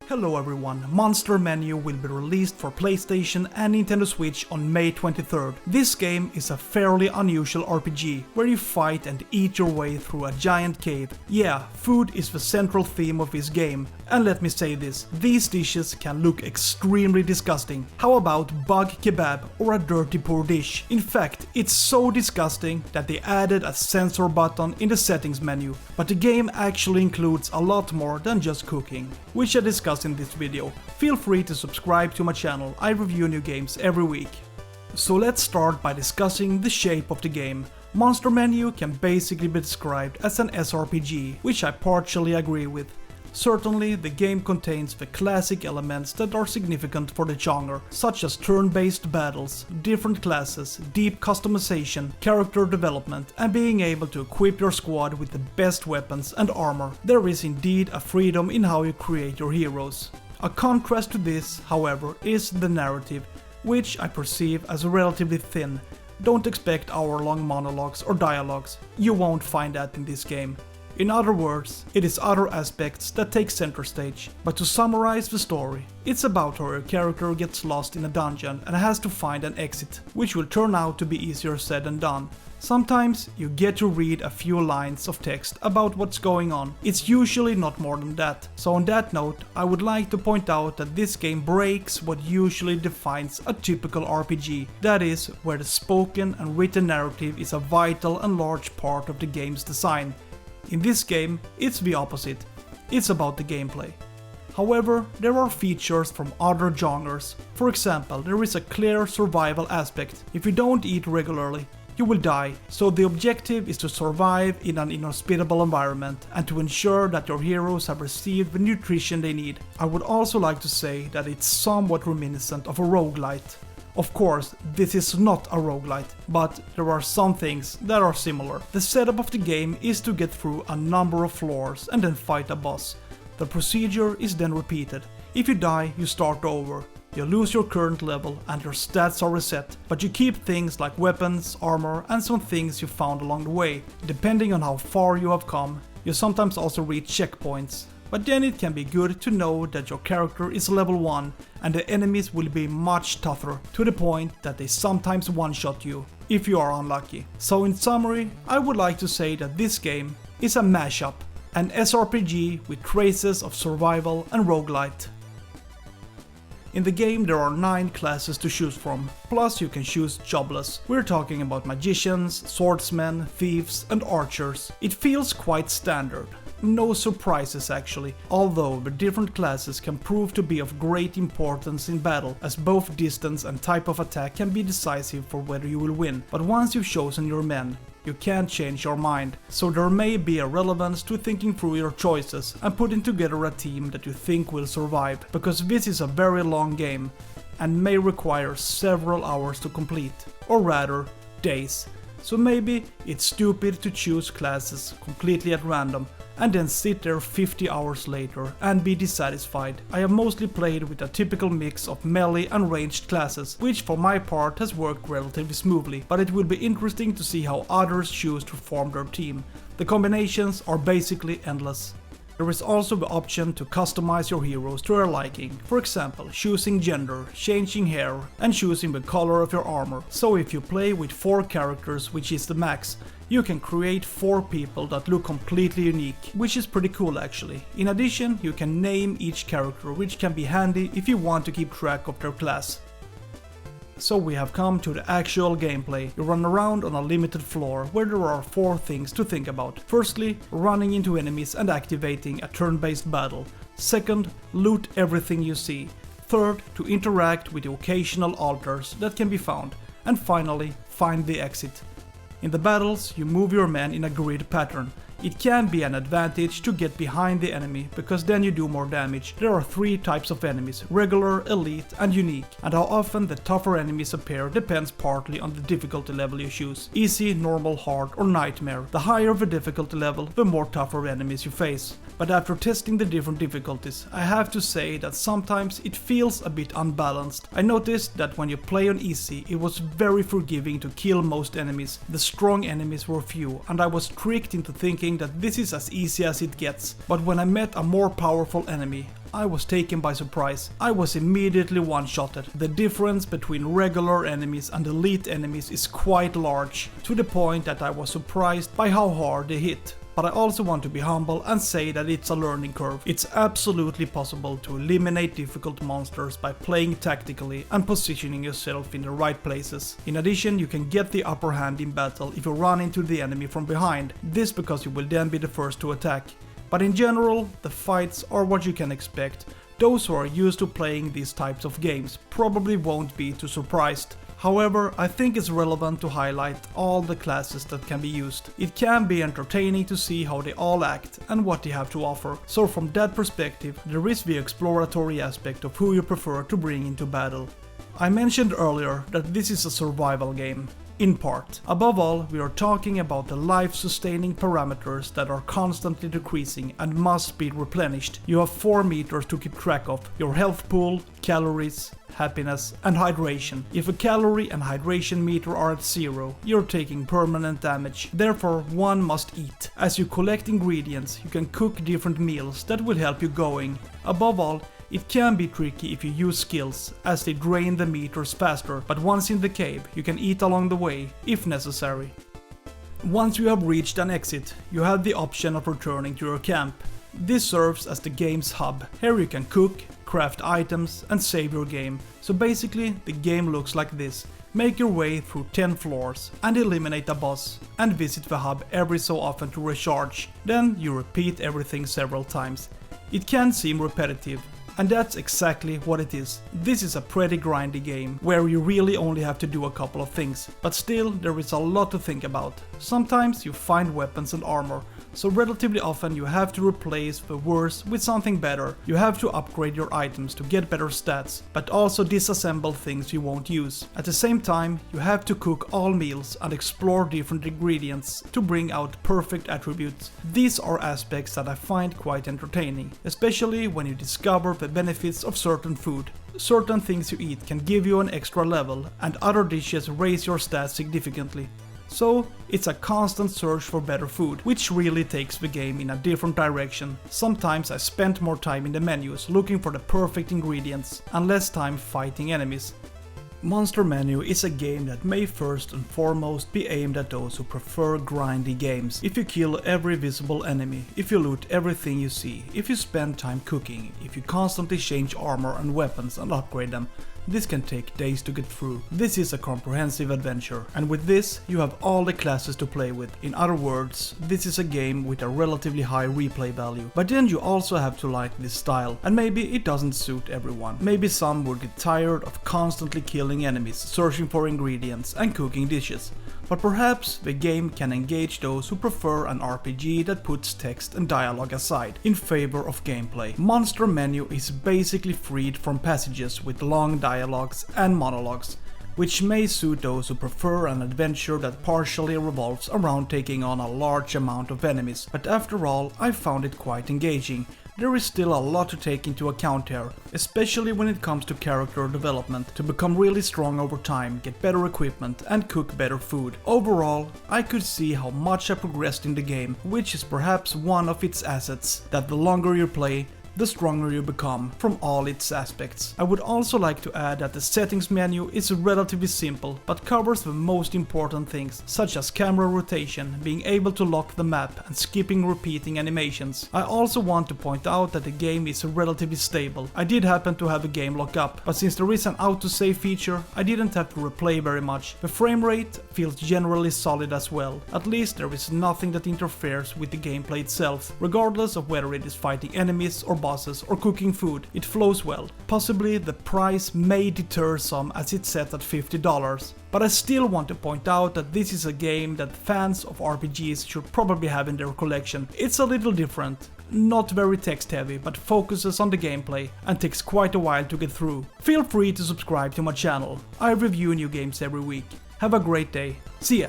Hello everyone, Monster Menu will be released for PlayStation and Nintendo Switch on May 23rd. This game is a fairly unusual RPG, where you fight and eat your way through a giant cave. Yeah, food is the central theme of this game, and let me say this, these dishes can look extremely disgusting. How about bug kebab or a dirty poor dish? In fact, it's so disgusting that they added a censor button in the settings menu, but the game actually includes a lot more than just cooking, which I discussed in this video. Feel free to subscribe to my channel, I review new games every week. So let's start by discussing the shape of the game. Monster Menu can basically be described as an SRPG, which I partially agree with. Certainly, the game contains the classic elements that are significant for the genre, such as turn-based battles, different classes, deep customization, character development, and being able to equip your squad with the best weapons and armor. There is indeed a freedom in how you create your heroes. A contrast to this, however, is the narrative, which I perceive as relatively thin. Don't expect hour-long monologues or dialogues, you won't find that in this game. In other words, it is other aspects that take center stage. But to summarize the story, it's about how your character gets lost in a dungeon and has to find an exit, which will turn out to be easier said than done. Sometimes you get to read a few lines of text about what's going on. It's usually not more than that. So on that note, I would like to point out that this game breaks what usually defines a typical RPG. That is, where the spoken and written narrative is a vital and large part of the game's design. In this game, it's the opposite. It's about the gameplay. However, there are features from other genres. For example, there is a clear survival aspect. If you don't eat regularly, you will die. So the objective is to survive in an inhospitable environment and to ensure that your heroes have received the nutrition they need. I would also like to say that it's somewhat reminiscent of a roguelite. Of course, this is not a roguelite, but there are some things that are similar. The setup of the game is to get through a number of floors and then fight a boss. The procedure is then repeated. If you die, you start over. You lose your current level and your stats are reset, but you keep things like weapons, armor, and some things you found along the way. Depending on how far you have come, you sometimes also reach checkpoints. But then it can be good to know that your character is level 1 and the enemies will be much tougher, to the point that they sometimes one-shot you, if you are unlucky. So in summary, I would like to say that this game is a mashup, an SRPG with traces of survival and roguelite. In the game there are 9 classes to choose from, plus you can choose jobless. We're talking about magicians, swordsmen, thieves and archers. It feels quite standard. No surprises actually, although the different classes can prove to be of great importance in battle, as both distance and type of attack can be decisive for whether you will win. But once you've chosen your men, you can't change your mind, so there may be a relevance to thinking through your choices and putting together a team that you think will survive, because this is a very long game and may require several hours to complete, or rather, days. So maybe it's stupid to choose classes completely at random and then sit there 50 hours later and be dissatisfied. I have mostly played with a typical mix of melee and ranged classes, which for my part has worked relatively smoothly, but it will be interesting to see how others choose to form their team. The combinations are basically endless. There is also the option to customize your heroes to your liking, for example, choosing gender, changing hair, and choosing the color of your armor. So if you play with 4 characters, which is the max, you can create 4 people that look completely unique, which is pretty cool actually. In addition, you can name each character, which can be handy if you want to keep track of their class. So we have come to the actual gameplay. You run around on a limited floor where there are 4 things to think about. Firstly, running into enemies and activating a turn-based battle. Second, loot everything you see. Third, to interact with the occasional altars that can be found. And finally, find the exit. In the battles, you move your men in a grid pattern. It can be an advantage to get behind the enemy, because then you do more damage. There are 3 types of enemies: regular, elite and unique, and how often the tougher enemies appear depends partly on the difficulty level you choose: easy, normal, hard or nightmare. The higher the difficulty level, the more tougher enemies you face. but after testing the different difficulties, I have to say that sometimes it feels a bit unbalanced. I noticed that when you play on easy, it was very forgiving to kill most enemies. The strong enemies were few, and I was tricked into thinking that this is as easy as it gets. But when I met a more powerful enemy, I was taken by surprise. I was immediately one-shotted. The difference between regular enemies and elite enemies is quite large, to the point that I was surprised by how hard they hit. But I also want to be humble and say that it's a learning curve. It's absolutely possible to eliminate difficult monsters by playing tactically and positioning yourself in the right places. In addition, you can get the upper hand in battle if you run into the enemy from behind. This because you will then be the first to attack. But in general, the fights are what you can expect. Those who are used to playing these types of games probably won't be too surprised. However, I think it's relevant to highlight all the classes that can be used. It can be entertaining to see how they all act and what they have to offer. So from that perspective, there is the exploratory aspect of who you prefer to bring into battle. I mentioned earlier that this is a survival game. In part. Above all, we are talking about the life-sustaining parameters that are constantly decreasing and must be replenished. You have 4 meters to keep track of: your health pool, calories, happiness, and hydration. If a calorie and hydration meter are at 0, you're taking permanent damage. Therefore, one must eat. As you collect ingredients, you can cook different meals that will help you going. Above all, it can be tricky if you use skills, as they drain the meters faster, but once in the cave, you can eat along the way, if necessary. Once you have reached an exit, you have the option of returning to your camp. This serves as the game's hub. Here you can cook, craft items, and save your game. So basically, the game looks like this. Make your way through 10 floors and eliminate a boss, and visit the hub every so often to recharge. Then you repeat everything several times. It can seem repetitive, and that's exactly what it is. This is a pretty grindy game, where you really only have to do a couple of things, but still there is a lot to think about. Sometimes you find weapons and armor, so relatively often you have to replace the worse with something better. You have to upgrade your items to get better stats, but also disassemble things you won't use. At the same time, you have to cook all meals and explore different ingredients to bring out perfect attributes. These are aspects that I find quite entertaining, especially when you discover the benefits of certain food. Certain things you eat can give you an extra level, and other dishes raise your stats significantly. So, it's a constant search for better food, which really takes the game in a different direction. Sometimes I spent more time in the menus looking for the perfect ingredients, and less time fighting enemies. Monster Menu is a game that may first and foremost be aimed at those who prefer grindy games. If you kill every visible enemy, if you loot everything you see, if you spend time cooking, if you constantly change armor and weapons and upgrade them, this can take days to get through. This is a comprehensive adventure, and with this you have all the classes to play with. In other words, this is a game with a relatively high replay value. But then you also have to like this style, and maybe it doesn't suit everyone. Maybe some would get tired of constantly killing enemies, searching for ingredients and cooking dishes. But perhaps the game can engage those who prefer an RPG that puts text and dialogue aside in favor of gameplay. Monster Menu is basically freed from passages with long dialogues and monologues, which may suit those who prefer an adventure that partially revolves around taking on a large amount of enemies. But after all, I found it quite engaging. There is still a lot to take into account here, especially when it comes to character development, to become really strong over time, get better equipment and cook better food. Overall, I could see how much I progressed in the game, which is perhaps one of its assets, that the longer you play, the stronger you become from all its aspects. I would also like to add that the settings menu is relatively simple, but covers the most important things, such as camera rotation, being able to lock the map, and skipping repeating animations. I also want to point out that the game is relatively stable. I did happen to have a game lock up, but since there is an autosave feature, I didn't have to replay very much. The frame rate feels generally solid as well. At least there is nothing that interferes with the gameplay itself, regardless of whether it is fighting enemies or bosses or cooking food. It flows well. Possibly the price may deter some as it's set at $50, but I still want to point out that this is a game that fans of RPGs should probably have in their collection. It's a little different, not very text heavy, but focuses on the gameplay and takes quite a while to get through. Feel free to subscribe to my channel. I review new games every week. Have a great day. See ya!